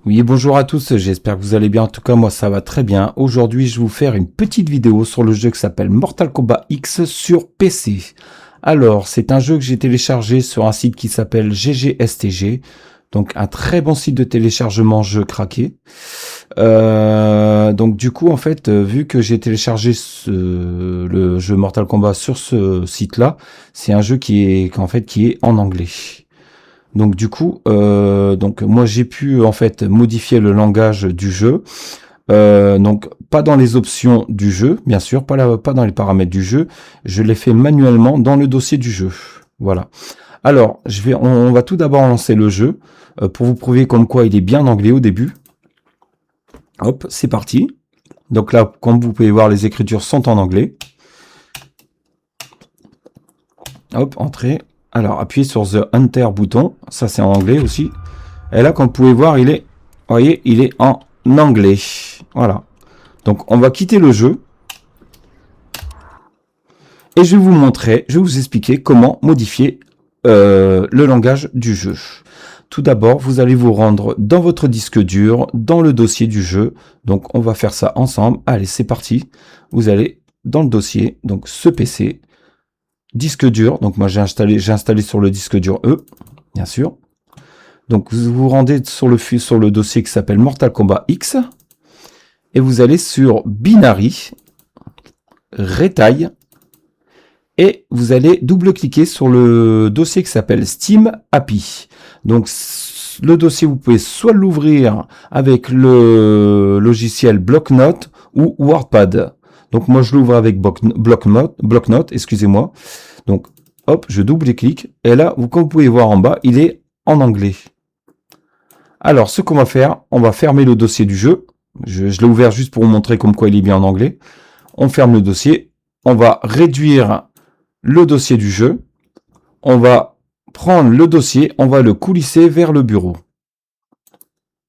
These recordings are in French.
Oui, bonjour à tous, j'espère que vous allez bien. En tout cas, moi, ça va très bien. Aujourd'hui, je vais vous faire une petite vidéo sur le jeu qui s'appelle Mortal Kombat X sur PC. Alors, c'est un jeu que j'ai téléchargé sur un site qui s'appelle GGSTG. Donc, un très bon site de téléchargement jeu craqué. Donc, du coup, en fait, vu que j'ai téléchargé le jeu Mortal Kombat sur ce site-là, c'est un jeu qui est en anglais. Donc du coup, donc moi j'ai pu en fait modifier le langage du jeu. Donc pas dans les options du jeu, bien sûr, pas dans les paramètres du jeu. Je l'ai fait manuellement dans le dossier du jeu. Voilà. Alors on va tout d'abord lancer le jeu pour vous prouver comme quoi il est bien anglais au début. Hop, c'est parti. Donc là, comme vous pouvez voir, les écritures sont en anglais. Hop, entrée. Alors, appuyez sur The Enter bouton. Ça, c'est en anglais aussi. Et là, comme vous pouvez voir, il est, voyez, il est en anglais. Voilà. Donc, on va quitter le jeu. Et je vais vous montrer, je vais vous expliquer comment modifier le langage du jeu. Tout d'abord, vous allez vous rendre dans votre disque dur, dans le dossier du jeu. Donc, on va faire ça ensemble. Allez, c'est parti. Vous allez dans le dossier, donc ce PC. Disque dur, donc moi j'ai installé sur le disque dur E, bien sûr. Donc vous vous rendez sur le dossier qui s'appelle Mortal Kombat X, et vous allez sur Binary, Retail, et vous allez double-cliquer sur le dossier qui s'appelle Steam API. Donc le dossier, vous pouvez soit l'ouvrir avec le logiciel Bloc-Notes ou WordPad. Donc moi je l'ouvre avec Bloc-Notes, excusez-moi. Donc hop, je double-clique et là, comme vous pouvez voir en bas, il est en anglais. Alors ce qu'on va faire, on va fermer le dossier du jeu. Je l'ai ouvert juste pour vous montrer comme quoi il est bien en anglais. On ferme le dossier, on va réduire le dossier du jeu. On va prendre le dossier, on va le coulisser vers le bureau.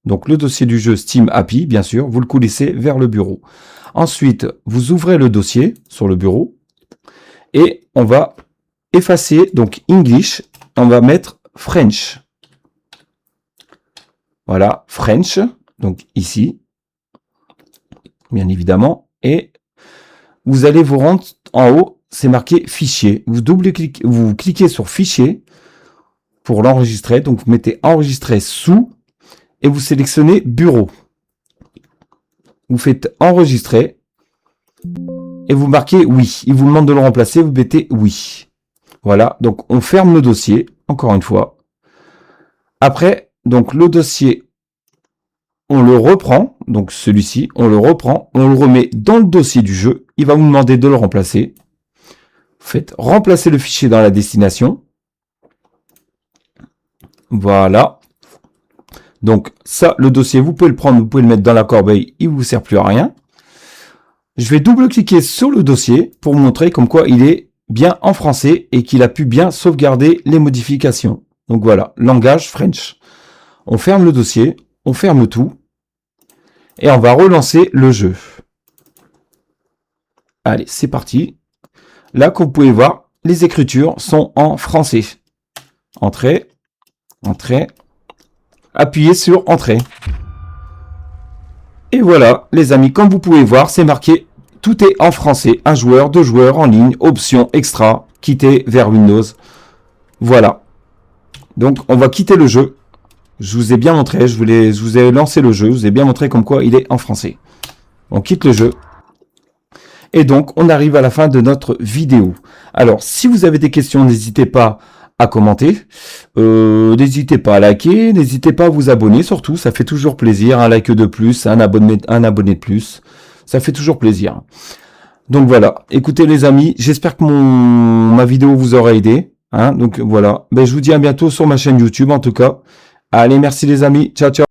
Donc le dossier du jeu Steam API, bien sûr, vous le coulissez vers le bureau. Ensuite, vous ouvrez le dossier sur le bureau et on va effacer, donc English, on va mettre French. Voilà, French, donc ici, bien évidemment, et vous allez vous rendre en haut, c'est marqué fichier. Vous cliquez sur fichier pour l'enregistrer, donc vous mettez enregistrer sous et vous sélectionnez bureau. Vous faites enregistrer et vous marquez oui. Il vous demande de le remplacer, vous mettez oui. Voilà, donc on ferme le dossier, encore une fois. Après, donc le dossier, on le reprend, donc celui-ci, on le reprend, on le remet dans le dossier du jeu. Il va vous demander de le remplacer. Vous faites remplacer le fichier dans la destination. Voilà. Donc ça, le dossier, vous pouvez le prendre, vous pouvez le mettre dans la corbeille, il ne vous sert plus à rien. Je vais double-cliquer sur le dossier pour vous montrer comme quoi il est bien en français et qu'il a pu bien sauvegarder les modifications. Donc voilà, langage French. On ferme le dossier, on ferme tout et on va relancer le jeu. Allez, c'est parti. Là, comme vous pouvez voir, les écritures sont en français. Entrée, entrée, appuyez sur entrée. Et voilà, les amis, comme vous pouvez voir, c'est marqué tout est en français. Un joueur, deux joueurs, en ligne, option, extra, quitter vers Windows. Voilà. Donc, on va quitter le jeu. Je vous ai bien montré, je vous ai lancé le jeu, je vous ai bien montré comme quoi il est en français. On quitte le jeu. Et donc, on arrive à la fin de notre vidéo. Alors, si vous avez des questions, n'hésitez pas à commenter. N'hésitez pas à liker, n'hésitez pas à vous abonner, surtout, ça fait toujours plaisir. Un like de plus, un abonné de plus. Ça fait toujours plaisir. Donc voilà, écoutez les amis, j'espère que ma vidéo vous aura aidé. Hein, donc voilà, je vous dis à bientôt sur ma chaîne YouTube en tout cas. Allez, merci les amis, ciao ciao.